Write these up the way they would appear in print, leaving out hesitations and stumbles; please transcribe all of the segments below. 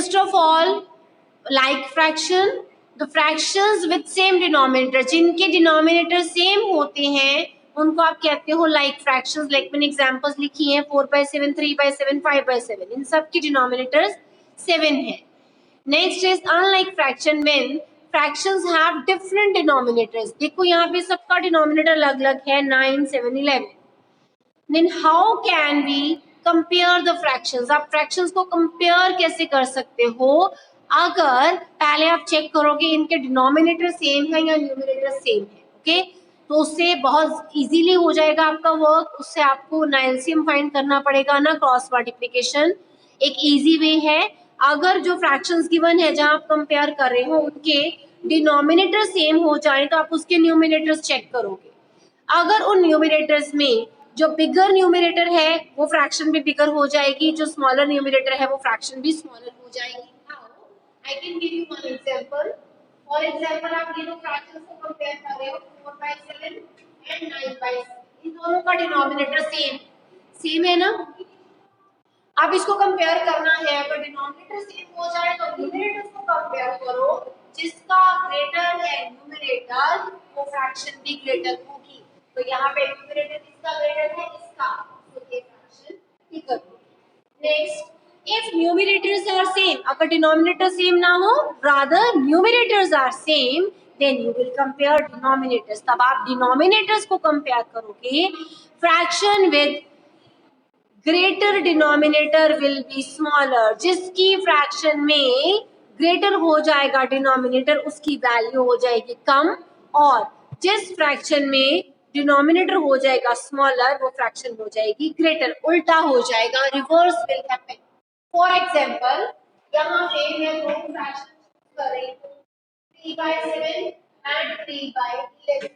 First of all like fraction, the fractions with same denominator, जिनके denominator same होते हैं उनको आप कहते हो लाइक फ्रैक्शंस। लाइक मैंने एग्जांपल्स लिखी हैं 4/7, 3/7, 5/7, इन सब की डिनोमिनेटर्स 7 है। Next is unlike fraction when fractions have different denominators. देखो यहाँ पे सबका डिनोमिनेटर अलग अलग है 9, 7, 11। Then how can we compare the fractions, आप फ्रैक्शंस को कंपेयर कैसे कर सकते हो? अगर पहले आप चेक करोगे इनके डिनोमिनेटर सेम है या न्यूमरेटर सेम है, ओके तो उससे बहुत इजीली हो जाएगा आपका वर्क। उससे आपको ना एलसीएम फाइंड करना पड़ेगा ना क्रॉस मल्टीप्लिकेशन, एक इजी वे है। अगर जो फ्रैक्शंस गिवन है जहां आप कंपेयर कर रहे हो उनके डिनोमिनेटर सेम हो जाए तो आप उसके न्यूमरेटर्स चेक करोगे। अगर उन न्यूमरेटर्स में जो बिगर न्यूमरेटर है वो फ्रैक्शन भी बिगर हो जाएगी, जो स्मॉलर न्यूमरेटर है वो फ्रैक्शन भी स्मॉलर हो जाएगी। I can give you one example. For example आप ये दो फ्रैक्शंस को कंपेयर कर रहे हो 4/7 एंड 9/7, इन दोनों का डिनोमिनेटर सेम सेम है ना। अब इसको कंपेयर करना है, अगर डिनोमिनेटर सेम हो जाए तो न्यूमरेटर्स को कंपेयर करो, जिसका ग्रेटर है न्यूमरेटर वो फ्रैक्शन भी ग्रेटर होगी। तो यहाँ पे न्यूमरेटर किसका ग्रेटर है, इसका, तो ये फ्रैक्शन बिगर होगी। Next, if numerators are same, अगर डिनोमिनेटर सेम ना हो rather numerators are same, then you will compare denominators। तब आप डिनोमिनेटर्स को कंपेयर करोगे। Fraction with greater denominator will be smaller, जिसकी फ्रैक्शन में ग्रेटर हो जाएगा डिनोमिनेटर उसकी वैल्यू हो जाएगी कम, और जिस फ्रैक्शन में डिनोमिनेटर हो जाएगा स्मॉलर वो फ्रैक्शन हो जाएगी ग्रेटर, उल्टा हो जाएगा, reverse will happen. For example यहाँ पे मैं दो फ्रैक्शन कर रही हूँ 3/7 एंड 3/11।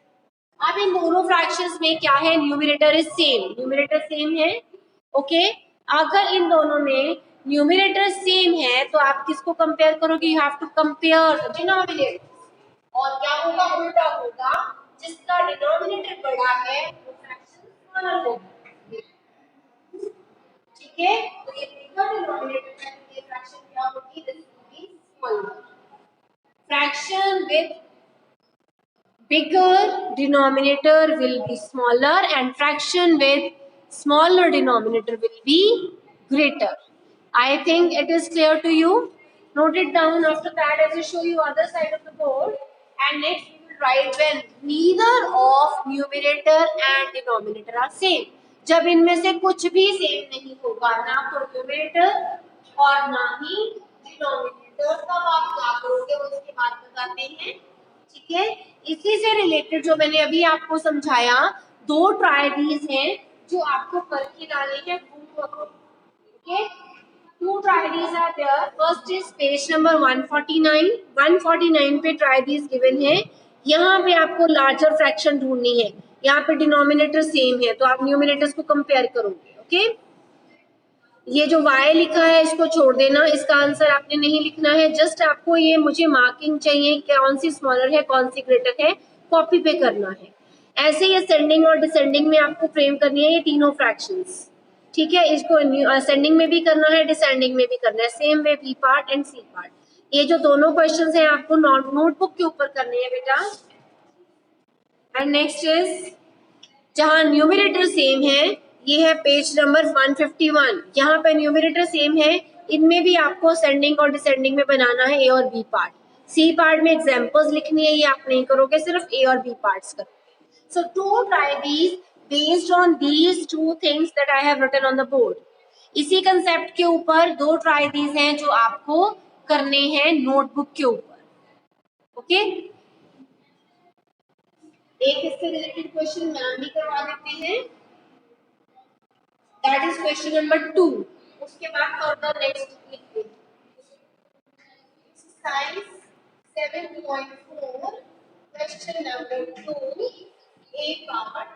अब इन दोनों फ्रैक्शंस में क्या है, numerator is same, numerator same है, ओके अगर इन दोनों में न्यूमरेटर सेम है तो आप किसको कंपेयर करोगे, you have to compare the denominator, और क्या होगा, उल्टा होगा, जिसका डिनोमिनेटर बड़ा है वो फ्रैक्शन स्मॉलर होगा। ठीक है, तो ये बिगर डिनोमिनेटर है तो ये फ्रैक्शन क्या होगी, this will be smaller. Fraction with bigger denominator will be smaller and fraction with smaller denominator will be greater. I think it is clear to you. Note it down. After that, I will show you other side of the board. And next we will write when neither of numerator and denominator are same. जब इनमें से कुछ भी same नहीं होगा, ना तो numerator और ना ही डिनोमिनेटर, तब आप क्या करोगे उसकी बात बताते हैं। ठीक है, इसी से रिलेटेड जो मैंने अभी आपको समझाया, दो ट्रायडीज हैं जो आपको करके लाने हैं। Okay, two try these are there. First is page number 149। 149 पे ट्रायडीज गिवन है। यहाँ पे आपको लार्जर फ्रैक्शन ढूंढनी है, यहाँ पे डिनोमिनेटर सेम है तो आप न्यूमरेटर्स को कंपेयर करोगे। ओके, ये जो y लिखा है इसको छोड़ देना, इसका आंसर आपने नहीं लिखना है, जस्ट आपको ये मुझे मार्किंग चाहिए कौन सी स्मॉलर है कौन सी ग्रेटर है, कॉपी पे करना है। ऐसे ही असेंडिंग और डिसेंडिंग में आपको फ्रेम करनी है ये तीनों फ्रैक्शंस। ठीक है, इसको असेंडिंग में भी करना है डिसेंडिंग में भी करना है, same way B part and C part. ये जो दोनों क्वेश्चंस हैं आपको नोटबुक के ऊपर करने हैं बेटा। एंड नेक्स्ट इज जहां न्यूमरेटर सेम है, ये है पेज नंबर 151। यहाँ पे न्यूमरेटर सेम है, इनमें भी आपको असेंडिंग और डिसेंडिंग में बनाना है ए और बी पार्ट। सी पार्ट में एग्जांपल्स लिखनी है, ये आप नहीं करोगे, सिर्फ ए और बी पार्ट्स करोगे। So to try these based on these two things that I have written on the board. इसी कंसेप्ट के ऊपर दो ट्राई दीज हैं जो आपको करने हैं नोटबुक के ऊपर। ओके, एक इससे रिलेटेड क्वेश्चन मैम भी करवा देते हैं, दैट इज क्वेश्चन नंबर 2। उसके बाद फर्दर नेक्स्ट लिखते हैं exercise 7.4 question number 2 A part.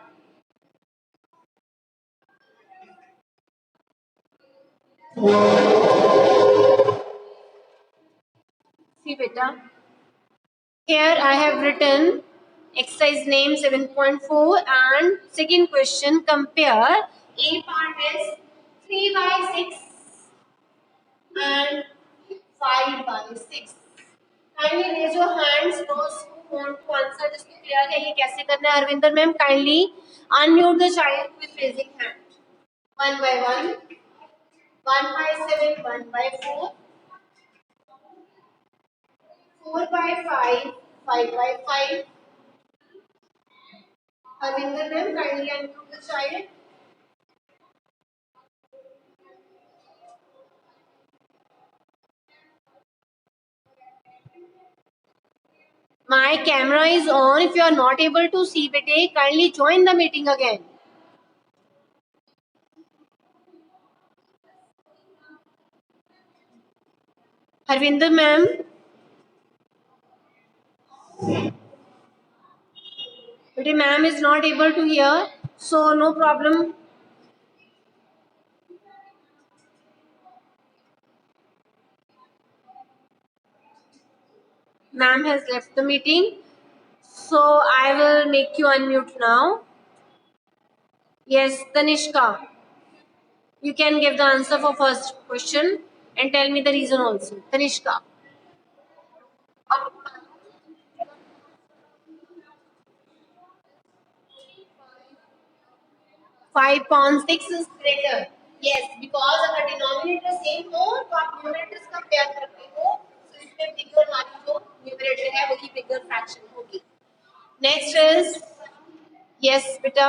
See beta, here I have written exercise name 7.4 and second question, compare A part is 3/6 and 6. Kindly raise your hands those who want to answer this to clear है ये कैसे करना है. Harvinder ma'am, kindly unmute the child who is raising hand. 1 by 1, 1 by 7, 1 by 4, 4 by 5, 5 by 5. Harvinder ma'am, kindly unmute the child. My camera is on. If you are not able to see, bete, kindly join the meeting again. Harvinder ma'am, bete, ma'am is not able to hear, so no problem. Ma'am has left the meeting, so I will make you unmute now. Yes, Tanishka, you can give the answer for first question and tell me the reason also. Tanishka. 5 pound 6 is greater. Yes, because अगर denominator same हो तो आप numerators compare करते हो, so इसमें bigger वाली जो numerator है वही bigger fraction होगी. Next is yes बेटा.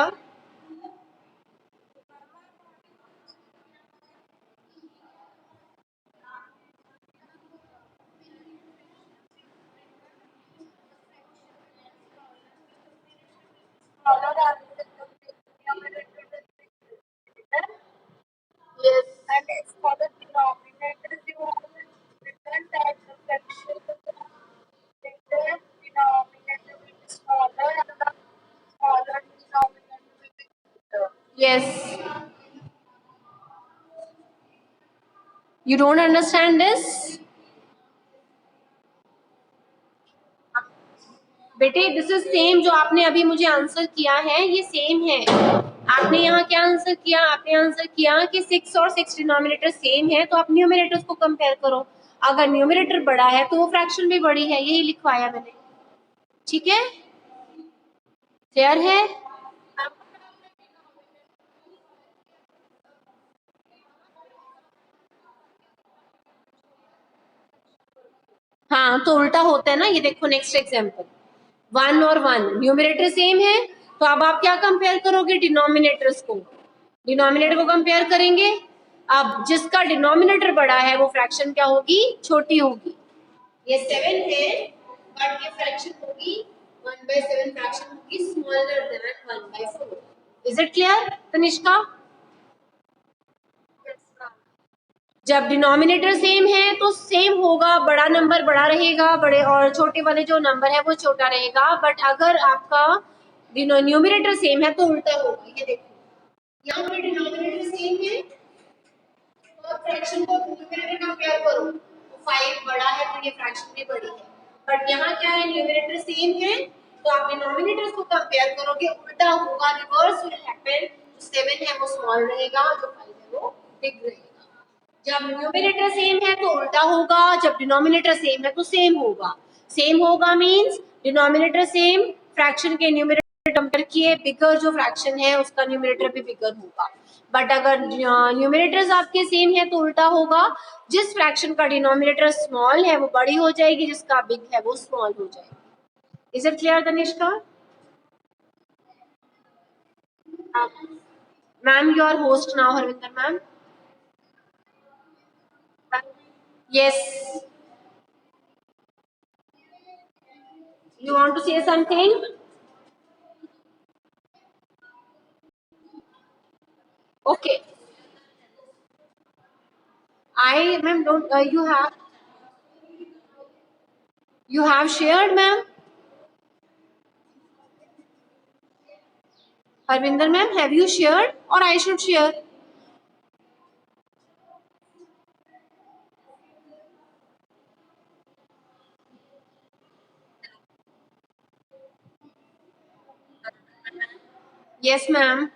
Yes. And it's for the denominators you have different types of fractions. The denominator will be smaller and the smaller denominator will be bigger. Yes. You don't understand this? बेटे this is same जो आपने अभी मुझे answer किया है, ये same है. आपने यहाँ क्या आंसर किया? आपने आंसर किया कि 6 और 6 डिनोमिनेटर सेम है, तो आप न्यूमरेटर्स को कंपेयर करो. अगर न्यूमरेटर बड़ा है तो वो फ्रैक्शन भी बड़ी है, यही लिखवाया मैंने. ठीक है, क्लियर है? हाँ, तो उल्टा होता है ना. ये देखो नेक्स्ट एग्जाम्पल, 1 और 1 न्यूमरेटर सेम है, तो अब आप क्या कंपेयर करोगे? डिनोमिनेटर्स को. डिनोमिनेटर को कंपेयर करेंगे. अब जिसका डिनोमिनेटर बड़ा है वो फ्रैक्शन क्या होगी? छोटी होगी. ये 7 है बट ये फ्रैक्शन होगी 1/7 फ्रैक्शन होगी smaller than 1/4. Is it clear Tanishka? जब डिनोमिनेटर सेम है तो सेम होगा, बड़ा नंबर बड़ा रहेगा, बड़े और छोटे वाले जो नंबर है वो छोटा रहेगा. बट अगर आपका न्यूमरेटर सेम है तो उल्टा होगा. ये देखो यहाँ पे डिनोमिनेटर सेम है और फ्रैक्शन को न्यूमरेटर कंपेयर करो तो 5 बड़ा है तो ये फ्रैक्शन भी बड़ी है. बट यहाँ क्या है? न्यूमरेटर सेम है तो आप डिनोमिनेटर्स को कंपेयर करोगे, उल्टा होगा, रिवर्स विल हैपन. जो 7 है वो स्मॉल रहेगा, जो 5 है वो बिग रहेगा. जब न्यूमरेटर सेम है तो उल्टा होगा, जब डिनोमिनेटर सेम है तो सेम होगा. सेम होगा मींस डिनोमिनेटर सेम, फ्रैक्शन के न्यूमरेटर कंपेयर किए, बिगर जो फ्रैक्शन है उसका न्यूमरेटर भी बिगर होगा. बट अगर न्यूमरेटर्स आपके सेम है तो उल्टा होगा. जिस फ्रैक्शन का डिनोमिनेटर स्मॉल है वो बड़ी हो जाएगी, जिसका बिग है वो स्मॉल हो जाएगी. Is it clear Tanishka? Ma'am you are host now. Harvinder ma'am. Yes. You want to say something? Okay. I, ma'am, don't, you have shared, ma'am? Harvinder ma'am, have you shared or I should share? Yes, ma'am.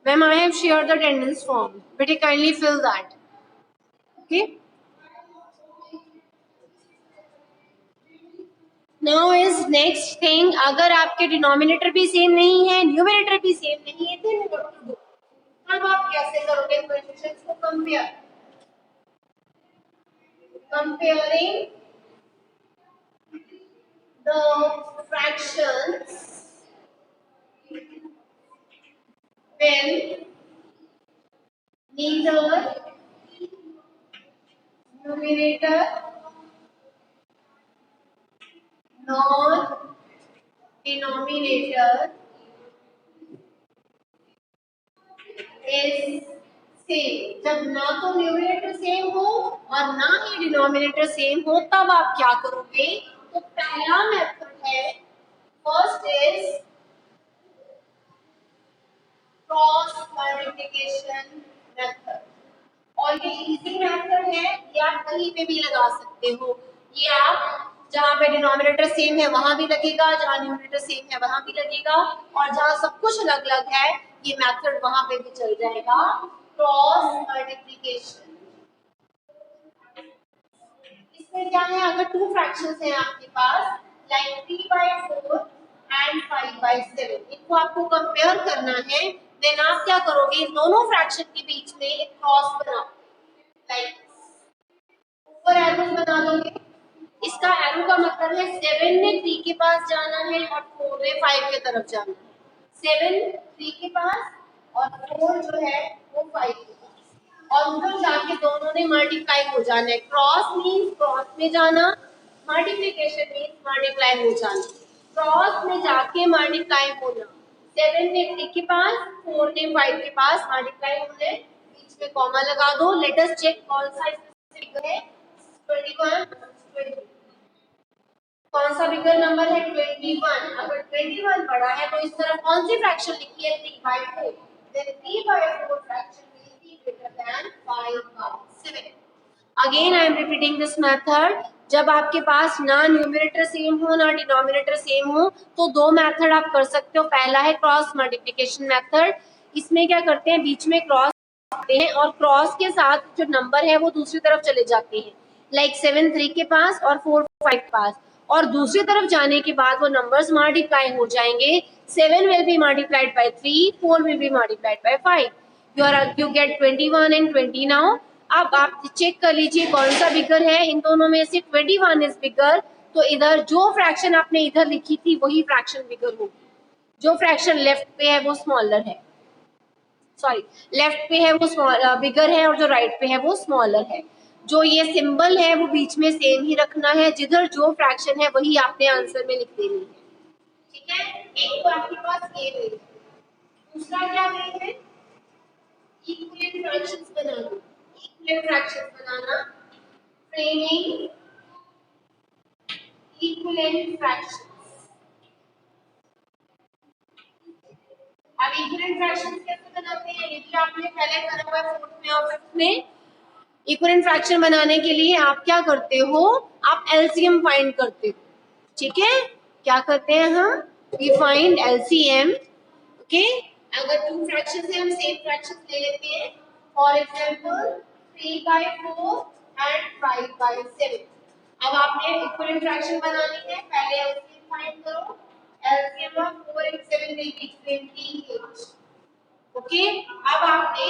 Ma'am, I have shared the attendance form. But kindly fill that. Okay. Now is next thing. अगर आपके denominator भी same नहीं है, numerator भी same नहीं है, then what to do? अब आप कैसे करोगे कोएफिशिएंट्स को compare? Comparing the fractions when neither numerator nor denominator is same. जब ना तो न्यूमरेटर सेम हो और ना ही डिनोमिनेटर सेम हो, तब आप क्या करोगे? तो पहला मेथड है, first is cross multiplication method. और ये इजी मेथड है, ये आप कहीं पे भी लगा सकते हो। ये आप जहाँ पे डिनोमिनेटर सेम है वहां भी लगेगा, जहाँ न्यूमरेटर सेम है वहां भी लगेगा, और जहाँ सब कुछ अलग अलग है ये मेथड वहां पे भी चल जाएगा। क्रॉस मल्टीप्लिकेशन, इसमें क्या है, अगर टू फ्रैक्शंस हैं आपके पास लाइक 3/4 एंड 5/7, इनको आपको कंपेयर करना है, देन आप क्या करोगे? इन दोनों फ्रैक्शन के बीच में एक क्रॉस बनाओ, लाइक ऊपर एरोस बना दोगे। इसका एरो का मतलब है 7 ने 3 के पास जाना है और 4 ने 5 के तरफ जाना है। 7 3 के पास और 4 जो है वो 5 के पास, और उधर जाके दोनों ने मल्टीप्लाई हो जाना है। क्रॉस मींस क्रॉस में जाना, मल्टीप्लिकेशन मींस मल्टीप्लाई हो जाना। क्रॉस में जाके मल्टीप्लाई होना, 7 ने 3 के पास, 4 ने 5 के पास मल्टीप्लाई होने, बीच में कॉमा लगा दो। लेट अस चेक कौन सा फिगर है। 21 20, कौन सा बिगर नंबर है? 21। अगर 21 बड़ा है तो इस तरफ कौन सी फ्रैक्शन लिखी है? 3/4। Then 3/4 fraction will be greater than 5/7। Again I am repeating this method. जब आपके पास ना न्यूमरेटर सेम हो ना डिनोमिनेटर सेम हो, तो दो मेथड आप कर सकते हो। पहला है क्रॉस मल्टीप्लिकेशन मेथड। इसमें क्या करते हैं, बीच में क्रॉस करते हैं और क्रॉस के साथ जो नंबर है वो दूसरी तरफ चले जाते हैं, लाइक 7 3 के पास और 4 5 के पास, और दूसरी तरफ जाने के बाद वो नंबर्स मल्टीप्लाई हो जाएंगे। 7 will be multiplied by 3, 4 will be multiplied by 5. You get 21 and 20 now. अब आप चेक कर लीजिए कौन सा बिगर है इन दोनों में से। 21 इज बिगर, तो इधर जो फ्रैक्शन आपने इधर लिखी थी वही फ्रैक्शन बिगर होगी। जो फ्रैक्शन लेफ्ट पे है वो स्मॉलर है, सॉरी लेफ्ट पे है वो बिगर है, और जो राइट पे है वो स्मॉलर है। जो ये सिंबल है वो बीच में सेम ही रखना है, जिधर जो फ्रैक्शन है वही आपने आंसर में लिख देनी है। ठीक है, एक तो आपके पास ये वे, दूसरा क्या वे है? इक्विवेलेंट फ्रैक्शंस बनाना। इक्विवेलेंट फ्रैक्शंस बनाना, फ्रेमिंग इक्विवेलेंट फ्रैक्शंस। अब इक्विवेलेंट फ्रैक्शंस कैसे बनाते हैं, ये भी आपने पहले करा हुआ है 4th में और 5th में। इक्विवेलेंट फ्रैक्शन बनाने के लिए आप क्या करते हो? आप एलसीएम फाइंड करते हो। ठीक है, क्या करते हैं हम? We find LCM. ओके, अगर टू फ्रैक्शंस है हम सेम फ्रैक्शंस ले लेते हैं। For example 3/4 and 5/7। अब आपने इक्विवेलेंट फ्रैक्शन बनानी है, पहले एलसीएम फाइंड करो। LCM of 4 and 7 will be 28। Okay, अब आपने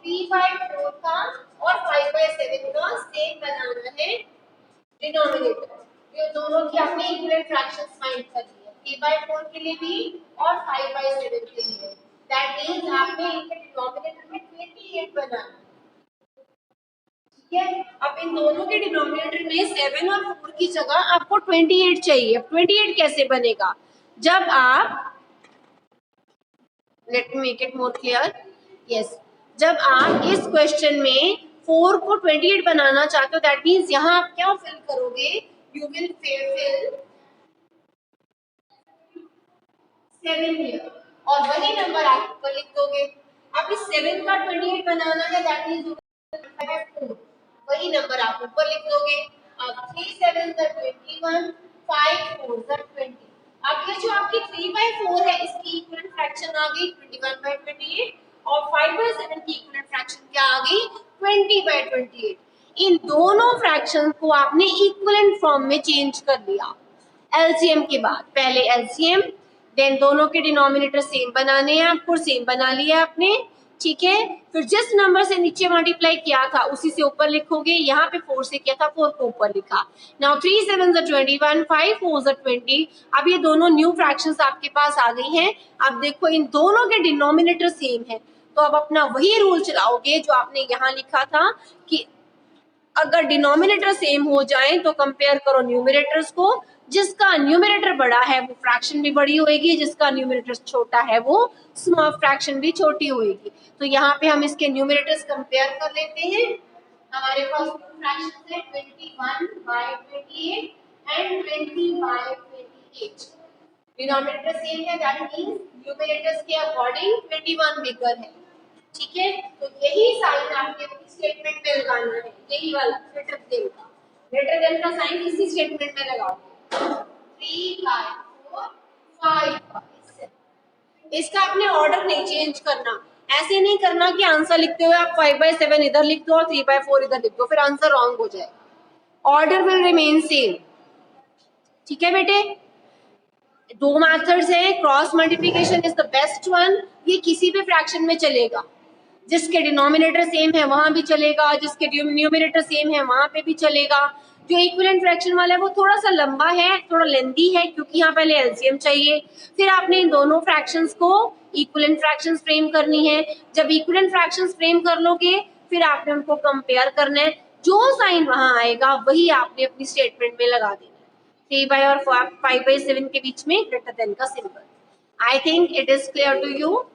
3/4 का और 5/7 का सेम बनाना है डिनोमिनेटर। ये दोनों की आपने इक्विवेलेंट फ्रैक्शंस फाइंड कर लिए, 3/4 के लिए भी और 5/7 के लिए। दैट मींस आपने इनके डिनोमिनेटर में 28 बनाना। ठीक है, अब इन दोनों के डिनोमिनेटर में 7 और 4 की जगह आपको 28 चाहिए। अब 28 कैसे बनेगा? जब आप, let me make it more clear. Yes, जब आप इस क्वेश्चन में 4 को 28 बनाना चाहते हो, दैट मींस यहाँ आप क्या फिल करोगे? यू विल फिल 7 हियर, और वही नंबर आप ऊपर लिख दोगे। अब इस 7 का 28 बनाना है, दैट मींस 4, वही नंबर आप ऊपर लिख दोगे। अब 3 7 21, 5 4 20। अब ये जो आपकी 3/4 है इसकी इक्विवेलेंट फ्रैक्शन आ गई 21/28। और 5/7 की इक्विवेलेंट फ्रैक्शन क्या आ गई 20/28। इन दोनों फ्रैक्शन को आपने इक्विवेलेंट फॉर्म में चेंज कर दिया एलसीएम के बाद। पहले एलसीएम, देन दोनों के डिनोमिनेटर सेम बनाने हैं आपको, सेम बना लिया आपने, ठीक है। फिर जिस नंबर से नीचे मल्टीप्लाई किया था उसी से ऊपर लिखोगे। यहाँ पे 4 से किया था, 4 को ऊपर लिखा। नाउ 3 7 21, 5 4 20। अब ये दोनों न्यू फ्रैक्शंस आपके पास आ गई हैं। अब देखो इन दोनों के डिनोमिनेटर सेम है, तो अब अपना वही रूल चलाओगे जो आपने यहाँ लिखा था कि अगर डिनोमिनेटर सेम हो जाए तो कंपेयर करो न्यूमरेटर्स को। जिसका न्यूमरेटर बड़ा है वो फ्रैक्शन भी बड़ी होगी, जिसका न्यूमरेटर छोटा है वो स्मॉल फ्रैक्शन भी छोटी होगी। तो यहाँ पे हम इसके न्यूमरेटर्स कंपेयर कर लेते हैं। हमारे पास टू फ्रैक्शंस है 21/28 एंड 20/28। डिनोमिनेटर सेम है, दैट मींस न्यूमरेटर्स के अकॉर्डिंग 21 बिगर है, ठीक है। तो यही साइन आपने अपनी स्टेटमेंट में लगाना है, यही वाला ग्रेटर देन का। ग्रेटर देन का साइन इसी स्टेटमेंट में लगाओगे। 3/4 5/7। इसका आपने ऑर्डर नहीं चेंज करना। ऐसे नहीं करना कि आंसर लिखते हुए आप 5/7 इधर लिख दो और 3/4 इधर लिख दो, फिर आंसर रॉन्ग हो जाएगा। ऑर्डर विल रिमेन सेम, ठीक है बेटे। दो मेथड्स हैं, cross multiplication is the best one. ये किसी भी फ्रैक्शन में चलेगा, जिसके डिनोमिनेटर सेम है वहां भी चलेगा, जिसके न्यूमरेटर सेम है वहां पे भी चलेगा। जो इक्विवेलेंट फ्रैक्शन वाला है वो थोड़ा सा लंबा है, थोड़ा लेंथी है, क्योंकि यहाँ पहले एलसीएम चाहिए। फिर आपने इन दोनों फ्रैक्शंस को इक्विवेलेंट फ्रैक्शंस फ्रेम करनी है। जब इक्विवेलेंट फ्रैक्शंस फ्रेम कर लोगे फिर आपने उनको कंपेयर करना है। जो साइन वहां आएगा वही आपने अपनी स्टेटमेंट में लगा देना है। 3 और 5/7 के बीच में ग्रेटर देन का symbol. I think it is clear to you.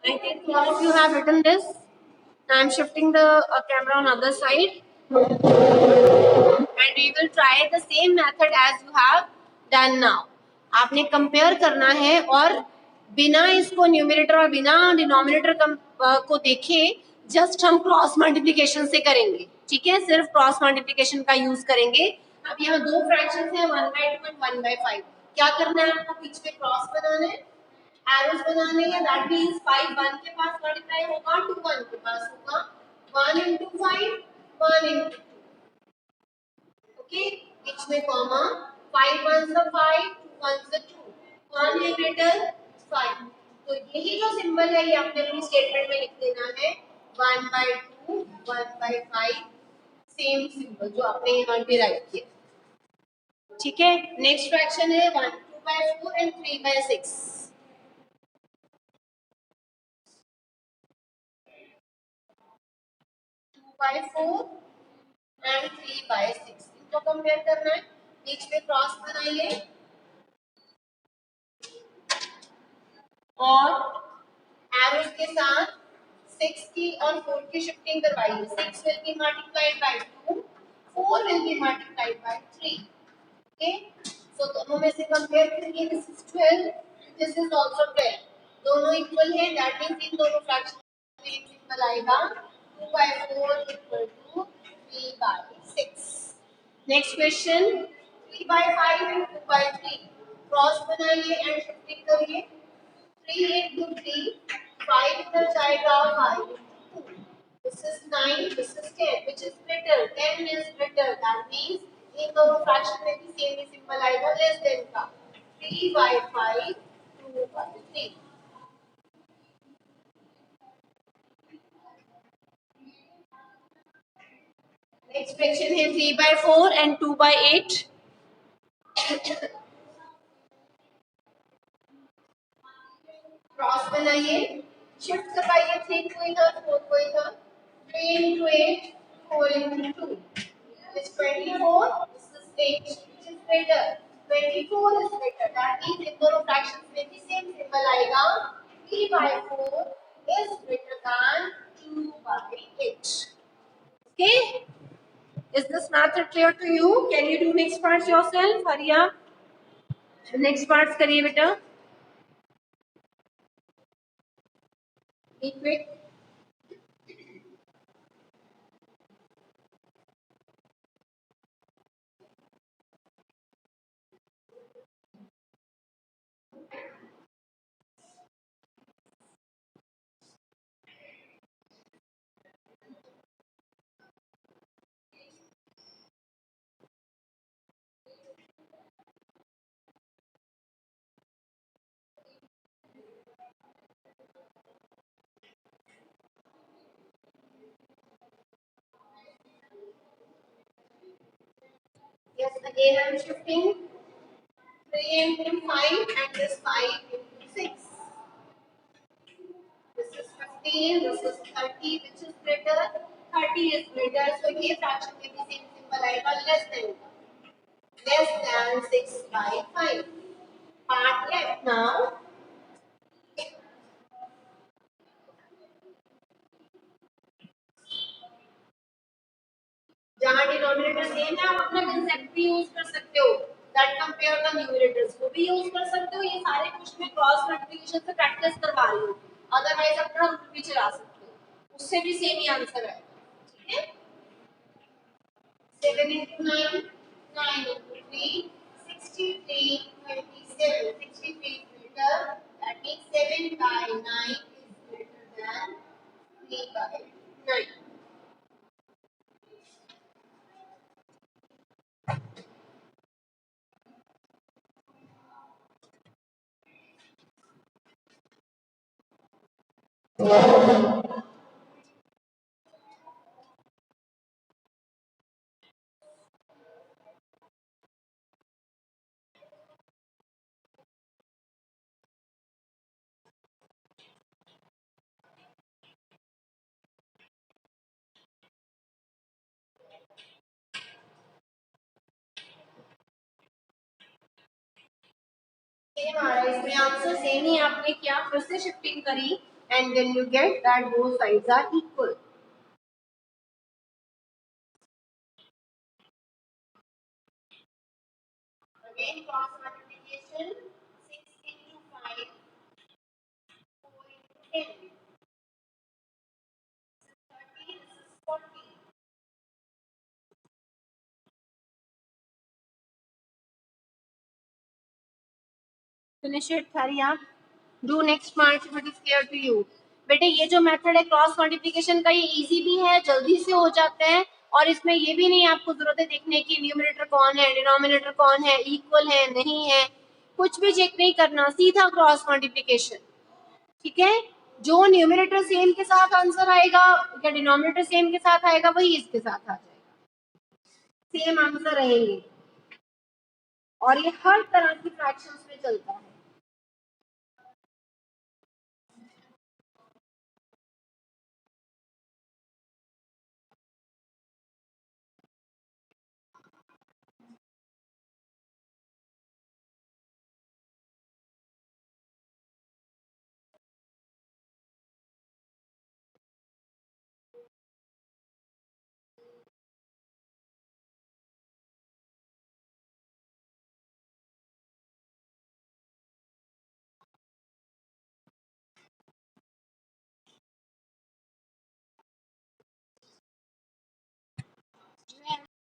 I think all of you have written this. I am shifting the camera on other side, and we will try the same method as you have done now. आपने compare करना है और बिना इसको numerator और बिना denominator को देखे जस्ट हम क्रॉस मल्टीप्लिकेशन से करेंगे, ठीक है। सिर्फ क्रॉस मल्टीप्लिकेशन का यूज करेंगे। अब यहाँ दो फ्रैक्शंस हैं 1/2 एंड 1/5। क्या करना है आपको, बीच में क्रॉस बनाना है, एरोस बनाने हैं। दैट मींस 5 1 के पास मल्टीप्लाई होगा, 2 1 के पास होगा। 1 into 5 1 into 2, ओके। बीच में comma, 5 1s are 5 2 1s are 2, 1 है ग्रेटर 5। तो यही जो सिंबल है ये आपने अपनी स्टेटमेंट में लिख देना है, 1/2 1/5 सेम सिंबल जो आपने यहाँ पे राइट किया, ठीक है। नेक्स्ट फ्रैक्शन है 1 2/4 एंड 3/6। 2/4 एंड 3/6 इनको कंपेयर करना है। बीच में क्रॉस बनाइए और एरोस के साथ 6 की और 4 की शिफ्टिंग करवाइए। 6 will be multiplied by 2, 4 will be multiplied by 3, okay. So दोनों में से कंपेयर करिए, this is 12, this is also 12, दोनों इक्वल है। दैट मींस इन दोनों फ्रैक्शन में सिंबल आएगा 2/4 equal to 3/6। Next question 3/5 and 2/3। Cross बनाइए एंड शिफ्टिंग करिए। 3 into 3 5 इधर जाएगा 5 into 2. This is 9, this is 10. Which is greater? 10 is greater. That means इन दोनों फ्रैक्शन में भी सेम ही सिंबल आएगा लेस देन का. 3 by 5, 2 by 3. नेक्स्ट फ्रैक्शन है 3 by 4 and 2 by 8. क्रॉस बनाइए, शिफ्ट दबाइए, 3 को इधर 4 को इधर. 3 into 8, 4 into 2. It's 24. This is 8. Which is greater? 24 is greater. That means इन दोनों fractions में भी same symbol आएगा. 3 by 4 is greater than 2 by 8. Okay? Is this method clear to you? Can you do next parts yourself? Hurry up. Next parts करिए बेटा. Be quick. Yes, again I am shifting 3 into 5 and this 5 into 6. This is 15, this is 30, which is greater? 30 is greater, so ये fraction में भी same symbol आएगा less than 6 by 5. Part left now. जहाँ denominator same है आप अपना concept भी use कर सकते हो. दैट कंपेयर द न्यूमरेटर्स को भी यूज कर सकते हो. ये सारे कुछ मैं क्रॉस मल्टीप्लिकेशन से प्रैक्टिस करवा रही हूँ. अदरवाइज अपना रूट भी चला सकते हो, उससे भी सेम ही आंसर है. ठीक है. 7 into 9, 9 into 3, 63, 27. 63 is greater. That means 7 by 9 is greater than 3 by 9. Same आ रहा है इसमें आंसर. सेम ही आपने किया, फिर से शिफ्टिंग करी and then you get that both sides are equal. Again cross multiplication 6 into 5, 4 into 10. This is 30, this is 40. Finish it, hurry up. Do next part if it is clear to you. बेटे ये जो method है cross multiplication का, ये easy भी है, जल्दी से हो जाता है. और इसमें ये भी नहीं आपको जरूरत है देखने की न्यूमरेटर कौन है, डिनोमिनेटर कौन है, इक्वल है नहीं है, कुछ भी चेक नहीं करना, सीधा क्रॉस मल्टीप्लिकेशन. ठीक है. जो न्यूमरेटर सेम के साथ आंसर आएगा या डिनोमिनेटर सेम के साथ आएगा वही इसके साथ आ जाएगा, सेम आंसर रहेंगे. और ये हर तरह की फ्रैक्शंस में चलता है.